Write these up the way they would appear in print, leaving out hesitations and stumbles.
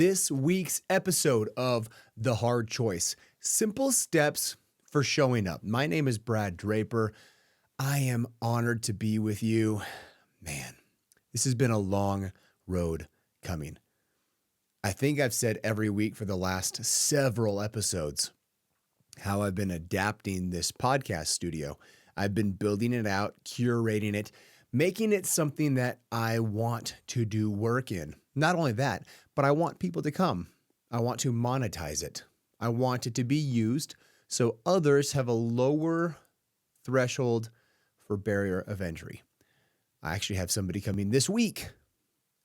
This week's episode of The Hard Choice, Simple Steps for Showing Up. My name is Brad Draper. I am honored to be with you. Man, this has been a long road coming. I think I've said every week for the last several episodes how I've been adapting this podcast studio. I've been building it out, curating it, making it something that I want to do work in. Not only that, but I want people to come. I want to monetize it. I want it to be used so others have a lower threshold for barrier of entry. I actually have somebody coming this week,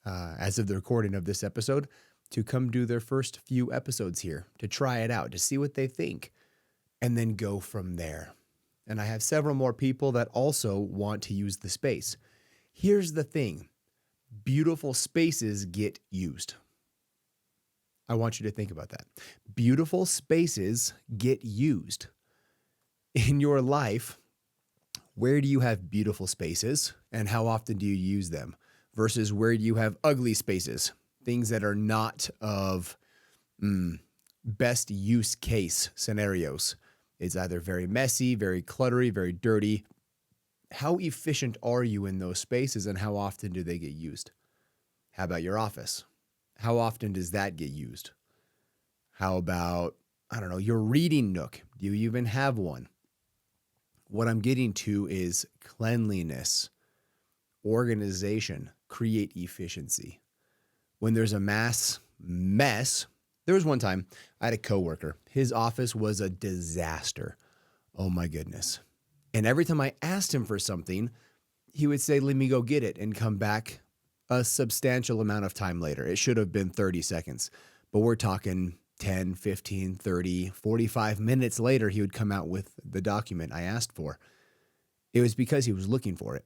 as of the recording of this episode, to come do their first few episodes here, to try it out, to see what they think, and then go from there. And I have several more people that also want to use the space. Here's the thing. Beautiful spaces get used. I want you to think about that. Beautiful spaces get used. In your life, where do you have beautiful spaces and how often do you use them? Versus where do you have ugly spaces? Things that are not of best use case scenarios. It's either very messy, very cluttery, very dirty. How efficient are you in those spaces and how often do they get used? How about your office? How often does that get used? How about, your reading nook? Do you even have one? What I'm getting to is cleanliness, organization, create efficiency. When there's a mass mess, there was one time I had a coworker. His office was a disaster. Oh my goodness. And every time I asked him for something, he would say, let me go get it and come back a substantial amount of time later. It should have been 30 seconds, but we're talking 10, 15, 30, 45 minutes later, he would come out with the document I asked for. It was because he was looking for it.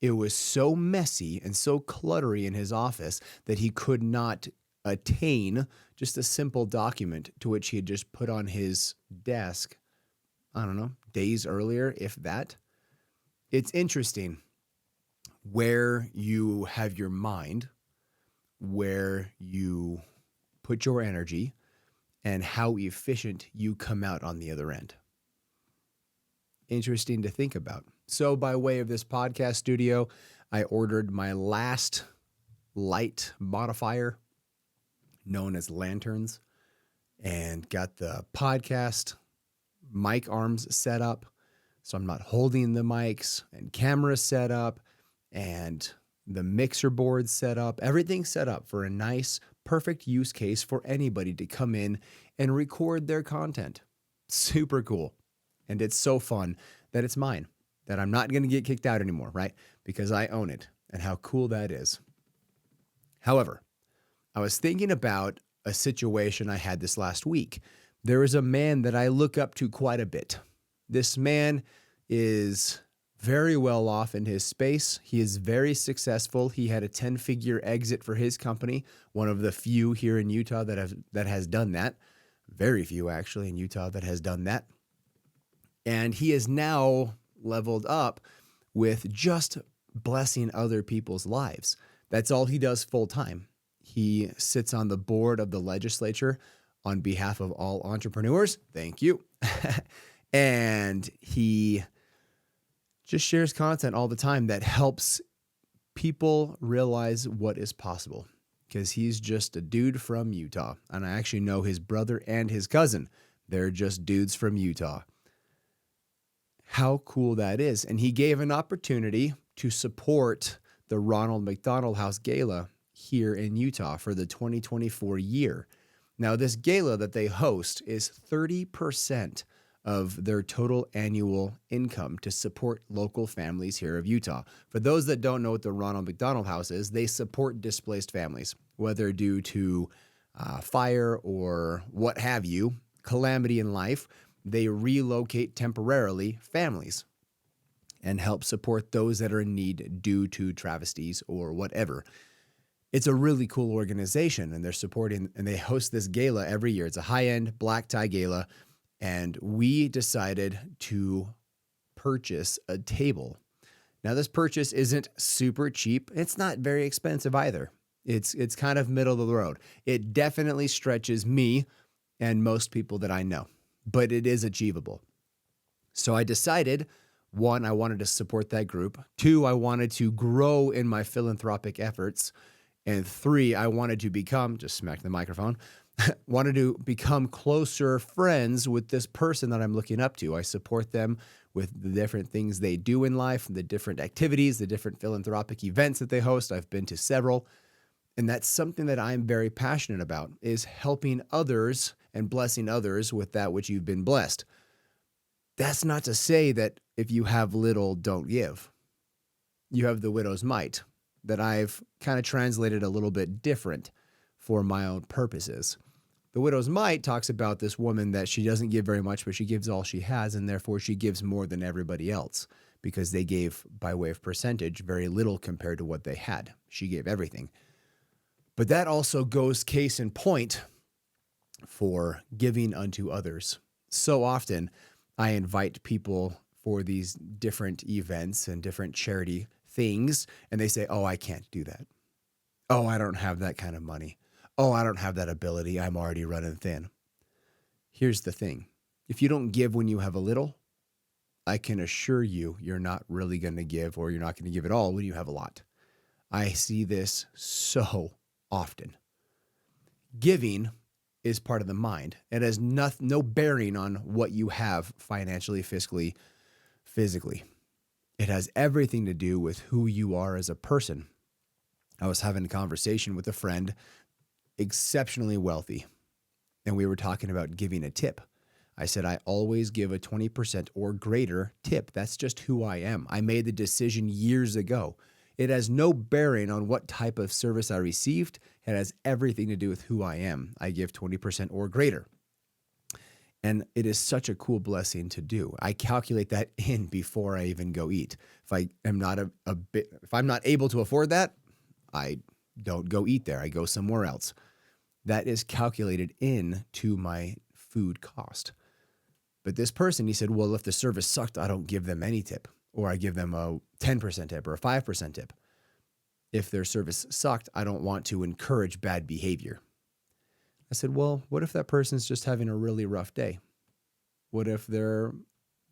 It was so messy and so cluttery in his office that he could not attain just a simple document to which he had just put on his desk, days earlier, if that. It's interesting where you have your mind, where you put your energy, and how efficient you come out on the other end. Interesting to think about. So by way of this podcast studio, I ordered my last light modifier known as lanterns and got the podcast mic arms set up. So I'm not holding the mics and cameras set up and the mixer board set up, everything set up for a nice, perfect use case for anybody to come in and record their content. Super cool. And it's so fun that it's mine, that I'm not going to get kicked out anymore, right? Because I own it and how cool that is. However, I was thinking about a situation I had this last week. There is a man that I look up to quite a bit. This man is very well off in his space. He is very successful. He had a 10-figure exit for his company, one of the few here in Utah that has done that. Very few actually in Utah that has done that. And he is now leveled up with just blessing other people's lives. That's all he does full time. He sits on the board of the legislature on behalf of all entrepreneurs. Thank you. And he just shares content all the time that helps people realize what is possible because he's just a dude from Utah. And I actually know his brother and his cousin. They're just dudes from Utah. How cool that is. And he gave an opportunity to support the Ronald McDonald House Gala here in Utah for the 2024 year. Now, this gala that they host is 30% of their total annual income to support local families here of Utah. For those that don't know what the Ronald McDonald House is, they support displaced families, whether due to fire or what have you, calamity in life. They relocate temporarily families and help support those that are in need due to travesties or whatever. It's a really cool organization, and they're supporting, and they host this gala every year. It's a high-end black tie gala, and we decided to purchase a table. Now, this purchase isn't super cheap. It's not very expensive either. It's kind of middle of the road. It definitely stretches me and most people that I know, but it is achievable. So I decided, one, I wanted to support that group. Two, I wanted to grow in my philanthropic efforts. And three, I wanted to become, just smack the microphone, wanted to become closer friends with this person that I'm looking up to. I support them with the different things they do in life, the different activities, the different philanthropic events that they host. I've been to several. And that's something that I'm very passionate about, is helping others and blessing others with that which you've been blessed. That's not to say that if you have little, don't give. You have the widow's mite that I've kind of translated a little bit different for my own purposes. The widow's mite talks about this woman that she doesn't give very much, but she gives all she has, and therefore she gives more than everybody else because they gave, by way of percentage, very little compared to what they had. She gave everything. But that also goes case in point for giving unto others. So often I invite people for these different events and different charity things, and they say, oh, I can't do that. Oh, I don't have that kind of money. Oh, I don't have that ability. I'm already running thin. Here's the thing. If you don't give when you have a little, I can assure you, you're not really going to give, or you're not going to give at all when you have a lot. I see this so often. Giving is part of the mind. It has no bearing on what you have financially, fiscally, physically. It has everything to do with who you are as a person. I was having a conversation with a friend, exceptionally wealthy, and we were talking about giving a tip. I said, I always give a 20% or greater tip. That's just who I am. I made the decision years ago. It has no bearing on what type of service I received. It has everything to do with who I am. I give 20% or greater. And it is such a cool blessing to do. I calculate that in before I even go eat. If I am not if I'm not able to afford that, I don't go eat there. I go somewhere else. That is calculated in to my food cost. But this person, he said, well, if the service sucked, I don't give them any tip, or I give them a 10% tip or a 5% tip. If their service sucked, I don't want to encourage bad behavior. I said, well, what if that person's just having a really rough day? What if their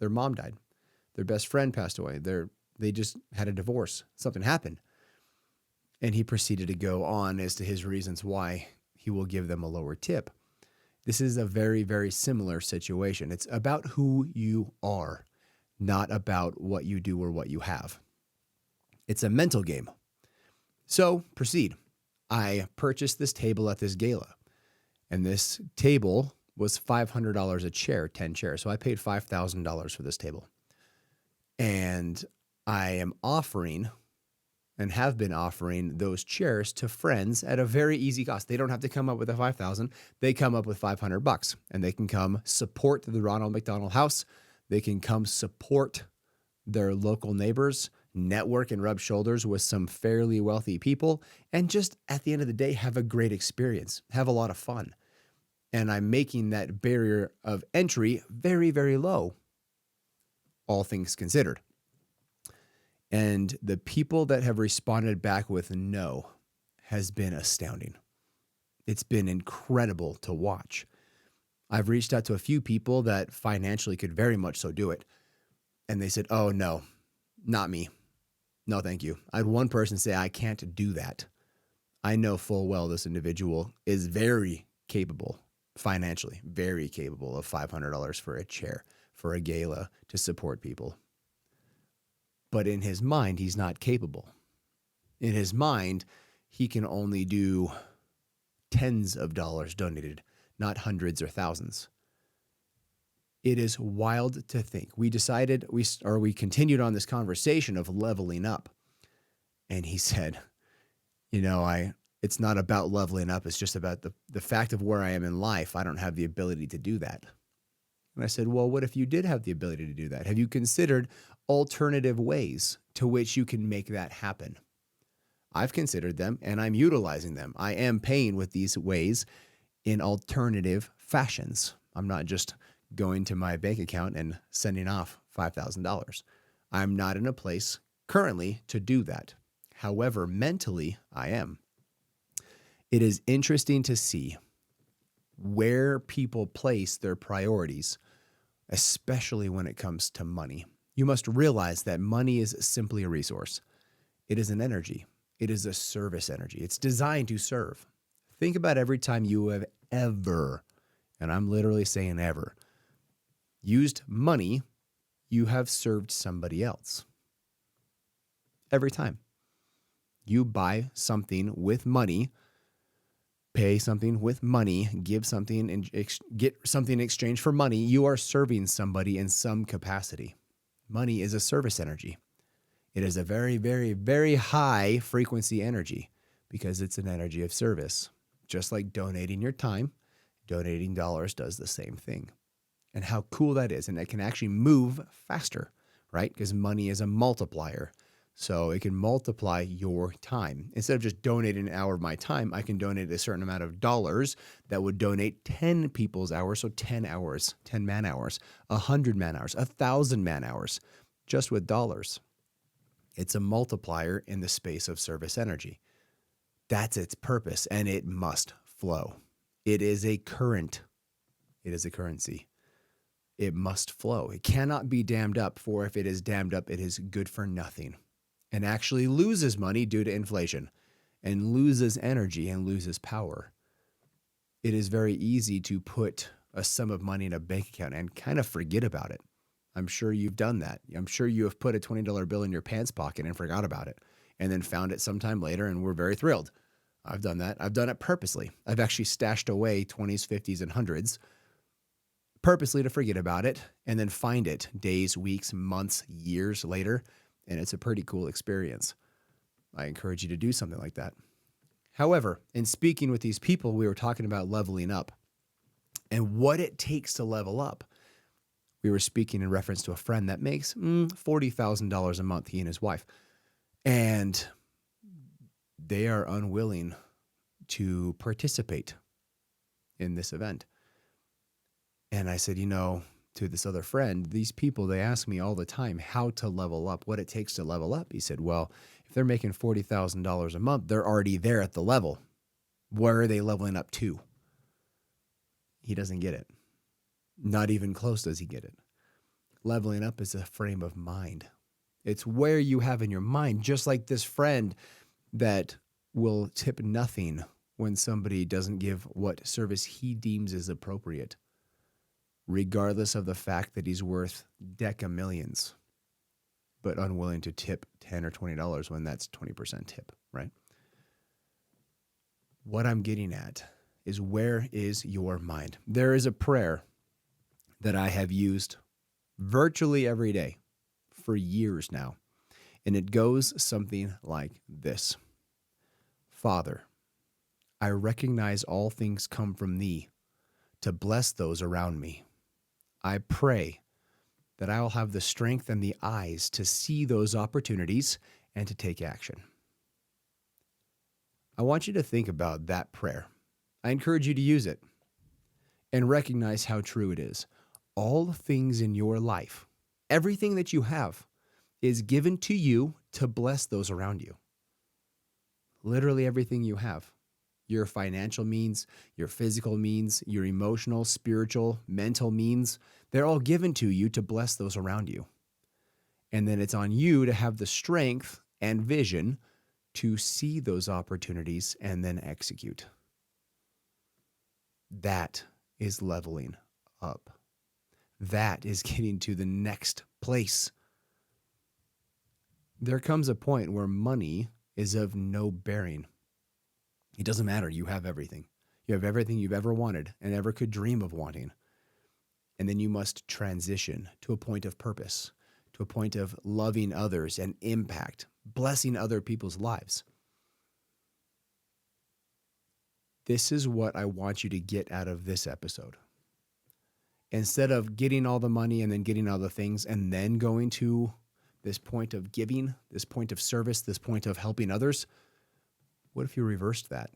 mom died? Their best friend passed away. They just had a divorce. Something happened. And he proceeded to go on as to his reasons why he will give them a lower tip. This is a very, very similar situation. It's about who you are, not about what you do or what you have. It's a mental game. So proceed. I purchased this table at this gala, and this table was $500 a chair, 10 chairs. So I paid $5,000 for this table. And I am offering and have been offering those chairs to friends at a very easy cost. They don't have to come up with a $5,000. They come up with $500, and they can come support the Ronald McDonald House. They can come support their local neighbors, network and rub shoulders with some fairly wealthy people, and just at the end of the day, have a great experience, have a lot of fun. And I'm making that barrier of entry very, very low, all things considered. And the people that have responded back with no has been astounding. It's been incredible to watch. I've reached out to a few people that financially could very much so do it. And they said, oh, no, not me. No, thank you. I had one person say, I can't do that. I know full well this individual is very capable financially, very capable of $500 for a chair, for a gala to support people. But in his mind, he's not capable. In his mind, he can only do tens of dollars donated, not hundreds or thousands. It is wild to think. We continued on this conversation of leveling up. And he said, it's not about leveling up. It's just about the fact of where I am in life. I don't have the ability to do that. And I said, well, what if you did have the ability to do that? Have you considered alternative ways to which you can make that happen? I've considered them, and I'm utilizing them. I am paying with these ways in alternative fashions. I'm not just going to my bank account and sending off $5,000. I'm not in a place currently to do that. However, mentally, I am. It is interesting to see where people place their priorities, especially when it comes to money. You must realize that money is simply a resource. It is an energy. It is a service energy. It's designed to serve. Think about every time you have ever, and I'm literally saying ever, used money, you have served somebody else. Every time you buy something with money, pay something with money, give something and get something in exchange for money, you are serving somebody in some capacity. Money is a service energy. It is a very, very, very high frequency energy because it's an energy of service. Just like donating your time, donating dollars does the same thing. And how cool that is. And it can actually move faster, right? Because money is a multiplier. So it can multiply your time. Instead of just donating an hour of my time, I can donate a certain amount of dollars that would donate 10 people's hours. So 10 hours, 10 man hours, 100 man hours, 1,000 man hours, just with dollars. It's a multiplier in the space of service energy. That's its purpose, and it must flow. It is a current. It is a currency. It must flow. It cannot be dammed up, for if it is dammed up, it is good for nothing and actually loses money due to inflation and loses energy and loses power. It is very easy to put a sum of money in a bank account and kind of forget about it. I'm sure you've done that. I'm sure you have put a $20 bill in your pants pocket and forgot about it and then found it sometime later and were very thrilled. I've done that. I've done it purposely. I've actually stashed away 20s, 50s, and 100s purposely to forget about it and then find it days, weeks, months, years later. And it's a pretty cool experience. I encourage you to do something like that. However, in speaking with these people, we were talking about leveling up and what it takes to level up. We were speaking in reference to a friend that makes $40,000 a month, he and his wife. And they are unwilling to participate in this event. And I said, to this other friend, these people, they ask me all the time how to level up, what it takes to level up. He said, well, if they're making $40,000 a month, they're already there at the level. Where are they leveling up to? He doesn't get it. Not even close does he get it. Leveling up is a frame of mind. It's where you have in your mind, just like this friend that will tip nothing when somebody doesn't give what service he deems is appropriate, regardless of the fact that he's worth deca millions, but unwilling to tip $10 or $20 when that's 20% tip, right? What I'm getting at is, where is your mind? There is a prayer that I have used virtually every day for years now, and it goes something like this. Father, I recognize all things come from thee to bless those around me. I pray that I will have the strength and the eyes to see those opportunities and to take action. I want you to think about that prayer. I encourage you to use it and recognize how true it is. All things in your life, everything that you have, is given to you to bless those around you. Literally everything you have. Your financial means, your physical means, your emotional, spiritual, mental means, they're all given to you to bless those around you. And then it's on you to have the strength and vision to see those opportunities and then execute. That is leveling up. That is getting to the next place. There comes a point where money is of no bearing. It doesn't matter. You have everything. You have everything you've ever wanted and ever could dream of wanting. And then you must transition to a point of purpose, to a point of loving others and impact, blessing other people's lives. This is what I want you to get out of this episode. Instead of getting all the money and then getting all the things and then going to this point of giving, this point of service, this point of helping others, what if you reversed that?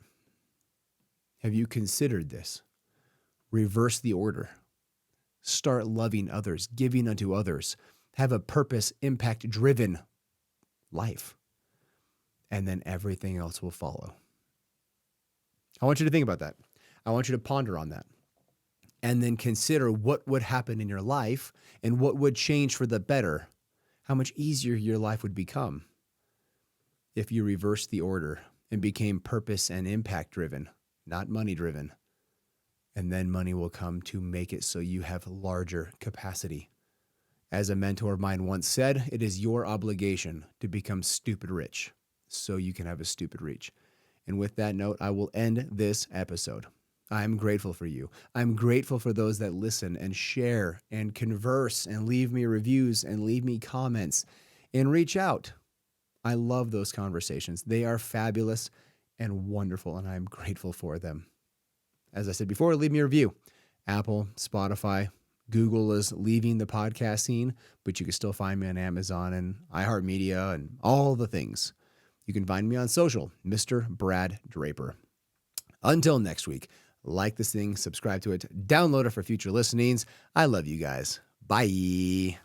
Have you considered this? Reverse the order. Start loving others, giving unto others. Have a purpose, impact-driven life. And then everything else will follow. I want you to think about that. I want you to ponder on that and then consider what would happen in your life and what would change for the better, how much easier your life would become if you reversed the order and became purpose and impact driven, not money driven. And then money will come to make it so you have larger capacity. As a mentor of mine once said, it is your obligation to become stupid rich so you can have a stupid reach. And with that note, I will end this episode. I'm grateful for you. I'm grateful for those that listen and share and converse and leave me reviews and leave me comments and reach out. I love those conversations. They are fabulous and wonderful, and I'm grateful for them. As I said before, leave me a review. Apple, Spotify, Google is leaving the podcast scene, but you can still find me on Amazon and iHeartMedia and all the things. You can find me on social, Mr. Brad Draper. Until next week, like this thing, subscribe to it, download it for future listenings. I love you guys. Bye.